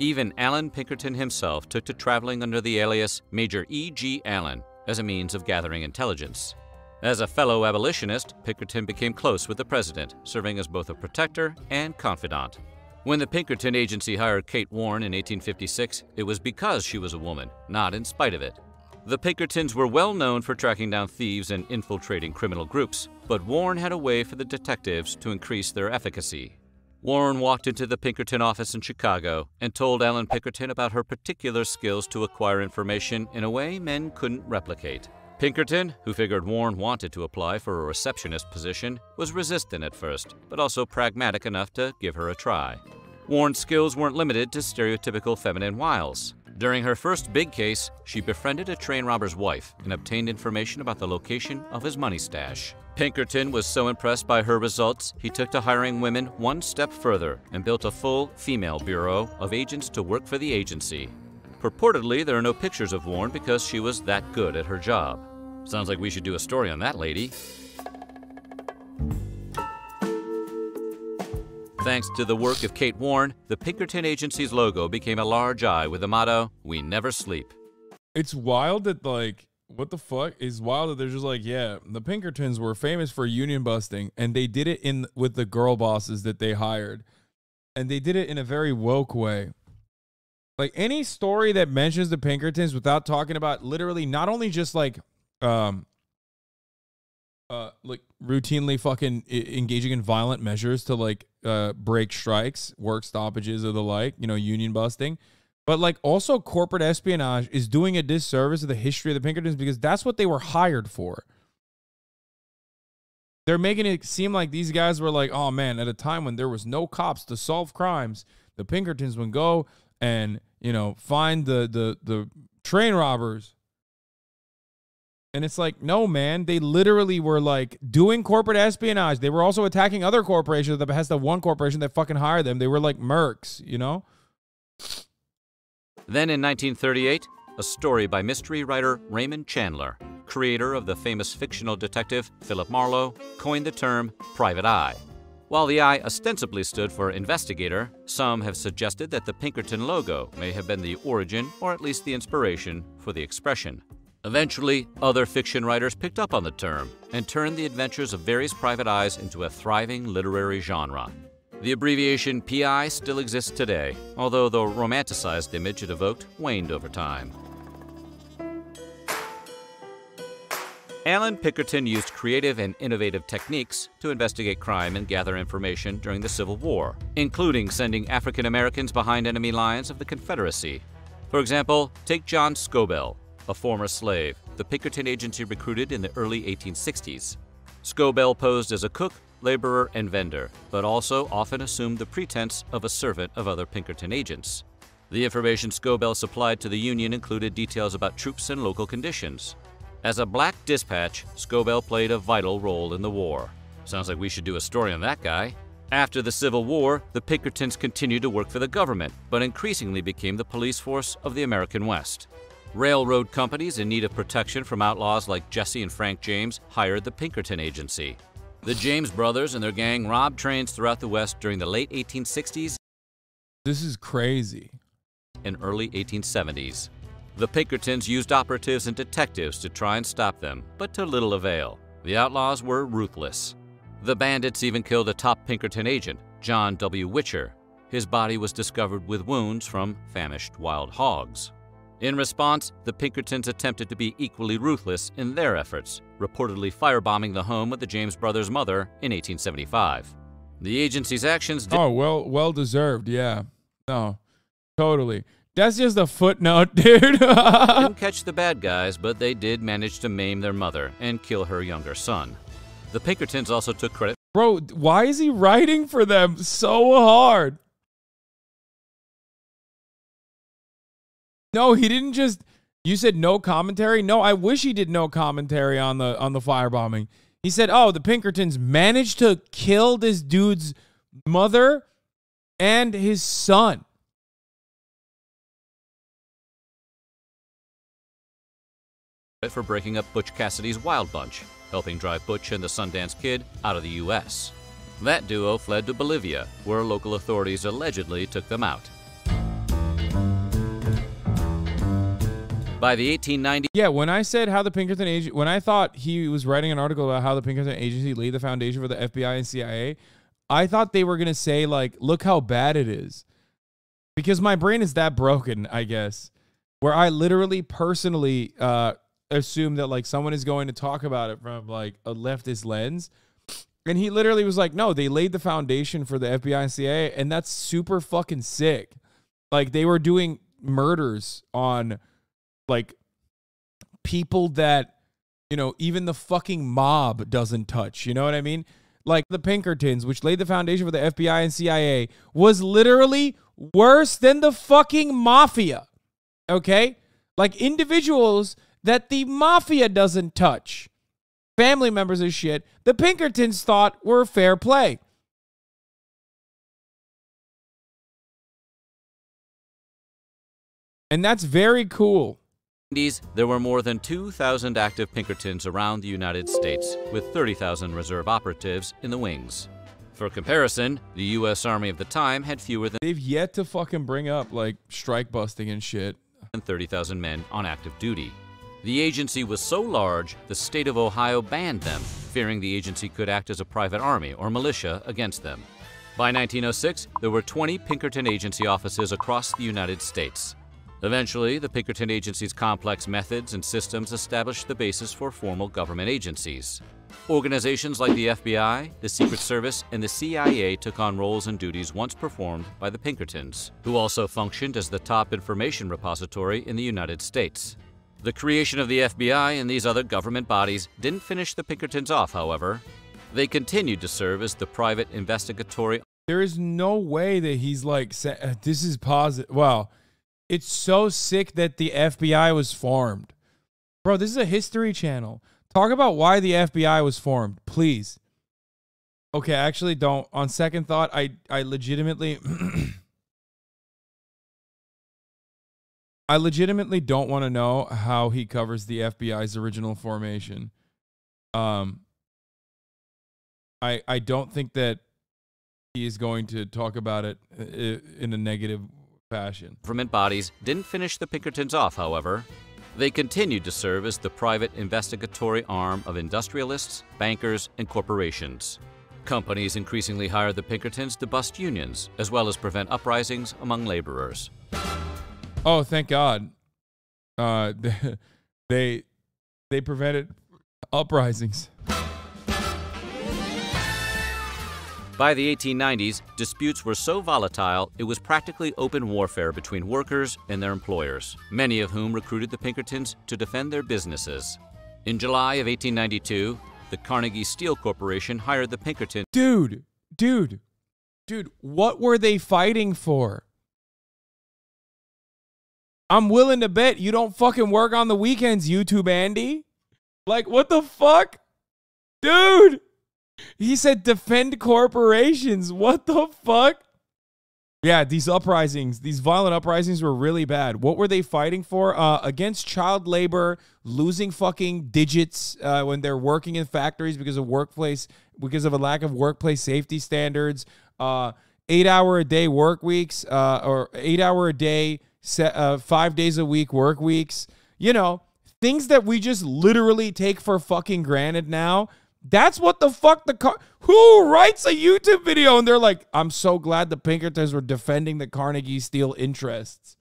[SPEAKER 10] Even Alan Pinkerton himself took to traveling under the alias Major E.G. Allen as a means of gathering intelligence. As a fellow abolitionist, Pinkerton became close with the president, serving as both a protector and confidant. When the Pinkerton agency hired Kate Warren in 1856, it was because she was a woman, not in spite of it. The Pinkertons were well known for tracking down thieves and infiltrating criminal groups, but Warren had a way for the detectives to increase their efficacy. Warren walked into the Pinkerton office in Chicago and told Alan Pinkerton about her particular skills to acquire information in a way men couldn't replicate. Pinkerton, who figured Warren wanted to apply for a receptionist position, was resistant at first, but also pragmatic enough to give her a try. Warren's skills weren't limited to stereotypical feminine wiles. During her first big case, she befriended a train robber's wife and obtained information about the location of his money stash. Pinkerton was so impressed by her results, he took to hiring women one step further and built a full female bureau of agents to work for the agency. Purportedly, there are no pictures of Warren because she was that good at her job. Sounds like we should do a story on that lady. Thanks to the work of Kate Warren, the Pinkerton agency's logo became a large eye with the motto, "We never sleep."
[SPEAKER 2] It's wild that, like, what the fuck is wild that they're just like, yeah, the Pinkertons were famous for union busting, and they did it with the girl bosses that they hired, and they did it in a very woke way. Like, any story that mentions the Pinkertons without talking about literally not only just like routinely fucking engaging in violent measures to like break strikes, work stoppages or the like, you know, union busting, but like also corporate espionage is doing a disservice to the history of the Pinkertons because that's what they were hired for. They're making it seem like these guys were like, oh man, at a time when there was no cops to solve crimes, the Pinkertons would go and, you know, find the train robbers. And it's like, no, man, they literally were like doing corporate espionage. They were also attacking other corporations at the behest of one corporation that fucking hired them. They were like mercs, you know?
[SPEAKER 10] Then in 1938, a story by mystery writer Raymond Chandler, creator of the famous fictional detective Philip Marlowe, coined the term private eye. While the eye ostensibly stood for investigator, some have suggested that the Pinkerton logo may have been the origin or at least the inspiration for the expression. Eventually, other fiction writers picked up on the term and turned the adventures of various private eyes into a thriving literary genre. The abbreviation PI still exists today, although the romanticized image it evoked waned over time. Alan Pinkerton used creative and innovative techniques to investigate crime and gather information during the Civil War, including sending African Americans behind enemy lines of the Confederacy. For example, take John Scobell, a former slave the Pinkerton agency recruited in the early 1860s. Scobell posed as a cook, laborer, and vendor, but also often assumed the pretense of a servant of other Pinkerton agents. The information Scobell supplied to the Union included details about troops and local conditions. As a black dispatch, Scobell played a vital role in the war. Sounds like we should do a story on that guy. After the Civil War, the Pinkertons continued to work for the government, but increasingly became the police force of the American West. Railroad companies in need of protection from outlaws like Jesse and Frank James hired the Pinkerton agency. The James brothers and their gang robbed trains throughout the West during the late 1860s.
[SPEAKER 2] This is crazy.
[SPEAKER 10] And early 1870s. The Pinkertons used operatives and detectives to try and stop them, but to little avail. The outlaws were ruthless. The bandits even killed a top Pinkerton agent, John W. Witcher. His body was discovered with wounds from famished wild hogs. In response, the Pinkertons attempted to be equally ruthless in their efforts, reportedly firebombing the home of the James brothers' mother in 1875. The agency's actions did
[SPEAKER 2] well deserved, yeah. No, totally. That's just a footnote, dude.
[SPEAKER 10] didn't catch the bad guys, but they did manage to maim their mother and kill her younger son. The Pinkertons also took credit.
[SPEAKER 2] Bro, why is he writing for them so hard? No, he didn't just. You said no commentary? No, I wish he did no commentary on the firebombing. He said, "Oh, the Pinkertons managed to kill this dude's mother and his son."
[SPEAKER 10] For breaking up Butch Cassidy's Wild Bunch, helping drive Butch and the Sundance Kid out of the U.S. That duo fled to Bolivia, where local authorities allegedly took them out. By the 1890s,
[SPEAKER 2] yeah, when I said how the Pinkerton agency, when I thought he was writing an article about how the Pinkerton agency laid the foundation for the FBI and CIA, I thought they were going to say, like, look how bad it is. Because my brain is that broken, I guess, where I literally personally assume that, like, someone is going to talk about it from, like, a leftist lens. And he literally was like, no, they laid the foundation for the FBI and CIA, and that's super fucking sick. Like, they were doing murders on, like, people that, you know, even the fucking mob doesn't touch. You know what I mean? Like, the Pinkertons, which laid the foundation for the FBI and CIA, was literally worse than the fucking mafia. Okay? Like, individuals that the mafia doesn't touch. Family members of shit the Pinkertons thought were fair play. And that's very cool.
[SPEAKER 10] There were more than 2,000 active Pinkertons around the United States, with 30,000 reserve operatives in the wings. For comparison, the U.S. Army of the time had fewer than
[SPEAKER 2] They've yet to fucking bring up, like, strike busting and shit.
[SPEAKER 10] 30,000 men on active duty. The agency was so large, the state of Ohio banned them, fearing the agency could act as a private army or militia against them. By 1906, there were 20 Pinkerton agency offices across the United States. Eventually, the Pinkerton agency's complex methods and systems established the basis for formal government agencies. Organizations like the FBI, the Secret Service, and the CIA took on roles and duties once performed by the Pinkertons, who also functioned as the top information repository in the United States. The creation of the FBI and these other government bodies didn't finish the Pinkertons off, however. They continued to serve as the private investigatory.
[SPEAKER 2] There is no way that he's like, this is positive. Wow. It's so sick that the FBI was formed. Bro, this is a history channel. Talk about why the FBI was formed, please. Okay, actually don't. On second thought, I legitimately... I legitimately don't want to know how he covers the FBI's original formation. I don't think that he is going to talk about it in a negative fashion.
[SPEAKER 10] Government bodies didn't finish the Pinkertons off, however. They continued to serve as the private investigatory arm of industrialists, bankers, and corporations. Companies increasingly hired the Pinkertons to bust unions, as well as prevent uprisings among laborers.
[SPEAKER 2] Oh, thank God. They prevented uprisings.
[SPEAKER 10] By the 1890s, disputes were so volatile, it was practically open warfare between workers and their employers, many of whom recruited the Pinkertons to defend their businesses. In July of 1892, the Carnegie Steel Corporation hired the Pinkertons.
[SPEAKER 2] Dude, what were they fighting for? I'm willing to bet you don't fucking work on the weekends, YouTube Andy. Like, what the fuck? Dude! He said defend corporations. What the fuck? Yeah, these uprisings, these violent uprisings were really bad. What were they fighting for? Against child labor, losing fucking digits when they're working in factories because of a lack of workplace safety standards, 8-hour-a-day work weeks, or 8-hour-a-day, 5 days a week work weeks. You know, things that we just literally take for fucking granted now. That's what the fuck who writes a YouTube video and they're like, I'm so glad the Pinkertons were defending the Carnegie Steel interests.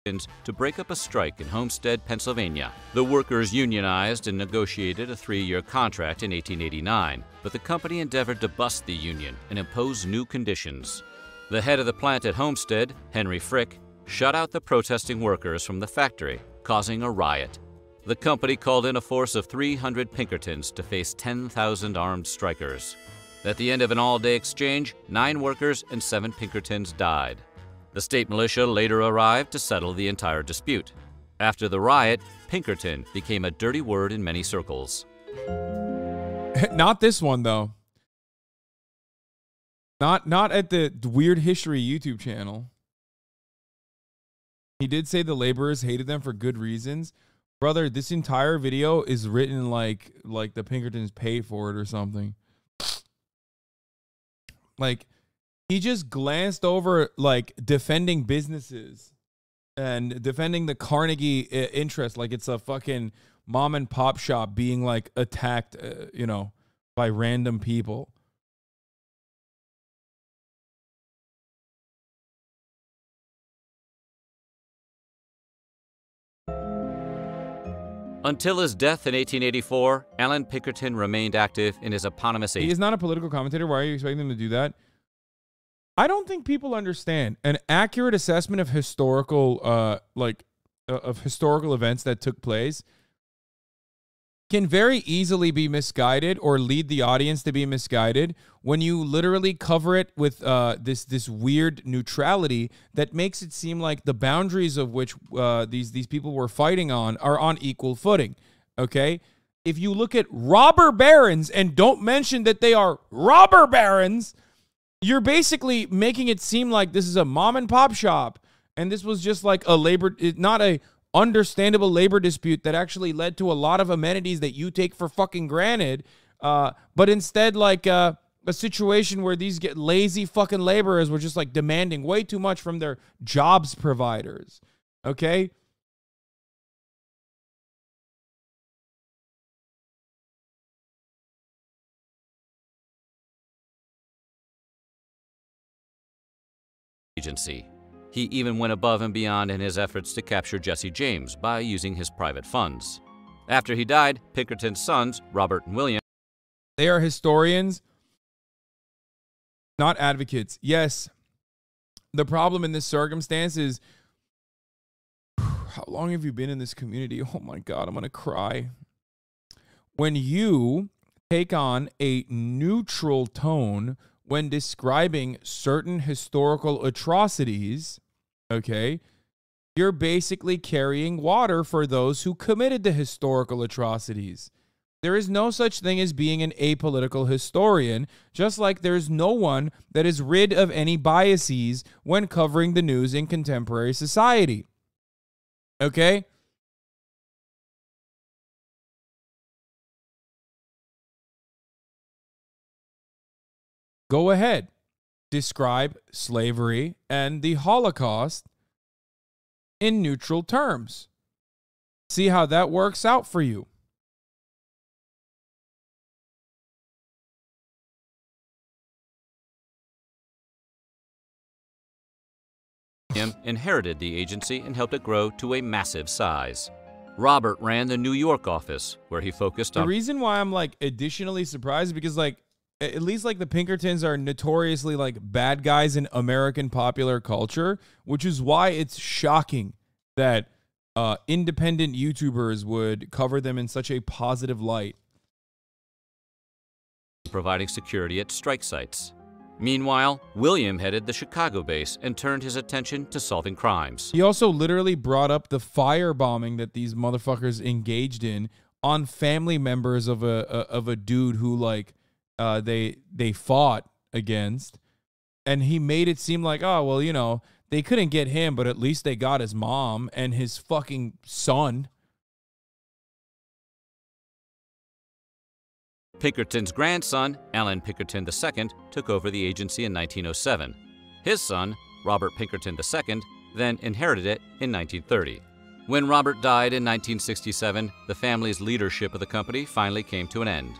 [SPEAKER 10] to break up a strike in Homestead, Pennsylvania. The workers unionized and negotiated a 3-year contract in 1889, but the company endeavored to bust the union and impose new conditions. The head of the plant at Homestead, Henry Frick, shut out the protesting workers from the factory, causing a riot. The company called in a force of 300 Pinkertons to face 10,000 armed strikers. At the end of an all-day exchange, 9 workers and 7 Pinkertons died. The state militia later arrived to settle the entire dispute. After the riot, Pinkerton became a dirty word in many circles.
[SPEAKER 2] Not this one, though. Not at the Weird History YouTube channel. He did say the laborers hated them for good reasons. Brother, this entire video is written like the Pinkertons paid for it or something. Like, he just glanced over, like, defending businesses and defending the Carnegie interest like it's a fucking mom and pop shop being, like, attacked, you know, by random people.
[SPEAKER 10] Until his death in 1884, Alan Pinkerton remained active in his eponymous agency.
[SPEAKER 2] He is not a political commentator. Why are you expecting him to do that? I don't think people understand an accurate assessment of historical, of historical events that took place can very easily be misguided or lead the audience to be misguided when you literally cover it with this weird neutrality that makes it seem like the boundaries of which these people were fighting on are on equal footing. Okay, if you look at robber barons and don't mention that they are robber barons, you're basically making it seem like this is a mom and pop shop and this was just like not a understandable labor dispute that actually led to a lot of amenities that you take for fucking granted, but instead like a situation where these lazy fucking laborers were just like demanding way too much from their jobs providers. Okay?
[SPEAKER 10] Agency. He even went above and beyond in his efforts to capture Jesse James by using his private funds. After he died, Pinkerton's sons, Robert and William,
[SPEAKER 2] they are historians, not advocates. Yes, the problem in this circumstance is, how long have you been in this community? Oh my God, I'm going to cry. When you take on a neutral tone when describing certain historical atrocities, okay, you're basically carrying water for those who committed the historical atrocities. There is no such thing as being an apolitical historian, just like there's no one that is rid of any biases when covering the news in contemporary society. Okay? Go ahead. Describe slavery and the Holocaust in neutral terms. See how that works out for you.
[SPEAKER 10] inherited the agency and helped it grow to a massive size. Robert ran the New York office, where he focused on...
[SPEAKER 2] The reason why I'm, like, additionally surprised, because, like, at least, like, the Pinkertons are notoriously, like, bad guys in American popular culture, which is why it's shocking that independent YouTubers would cover them in such a positive light.
[SPEAKER 10] Providing security at strike sites. Meanwhile, William headed the Chicago base and turned his attention to solving crimes.
[SPEAKER 2] He also literally brought up the firebombing that these motherfuckers engaged in on family members of a dude who, like, they fought against, and he made it seem like, oh, well, you know, they couldn't get him, but at least they got his mom and his fucking son.
[SPEAKER 10] Pinkerton's grandson, Alan Pinkerton II, took over the agency in 1907. His son, Robert Pinkerton II, then inherited it in 1930. When Robert died in 1967, the family's leadership of the company finally came to an end.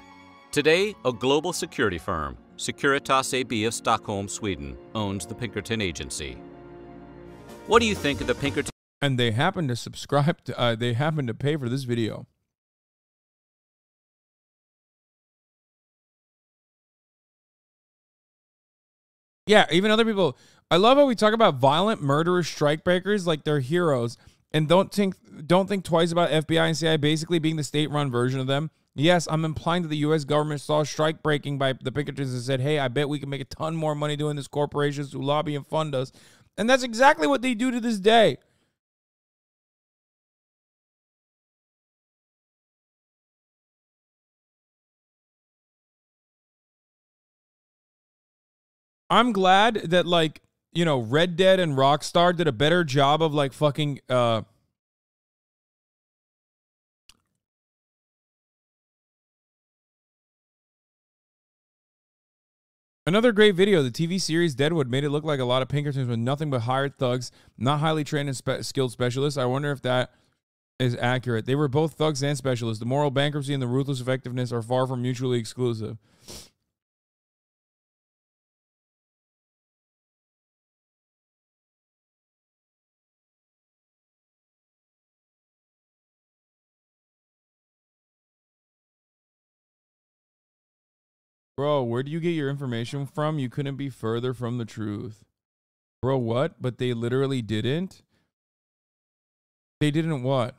[SPEAKER 10] Today, a global security firm, Securitas AB of Stockholm, Sweden, owns the Pinkerton agency. What do you think of the Pinkerton?
[SPEAKER 2] And they happen to subscribe to, they happen to pay for this video. Yeah, even other people. I love how we talk about violent murderers, strikebreakers like they're heroes, and don't think twice about FBI and CIA basically being the state-run version of them. Yes, I'm implying that the U.S. government saw strike breaking by the Pinkertons and said, hey, I bet we can make a ton more money doing this, corporations who lobby and fund us. And that's exactly what they do to this day. I'm glad that, like, you know, Red Dead and Rockstar did a better job of, like, fucking, another great video, the TV series Deadwood made it look like a lot of Pinkertons with nothing but hired thugs, not highly trained and skilled specialists. I wonder if that is accurate. They were both thugs and specialists. The moral bankruptcy and the ruthless effectiveness are far from mutually exclusive. Bro, where do you get your information from? You couldn't be further from the truth. Bro, what? But they literally didn't? They didn't what?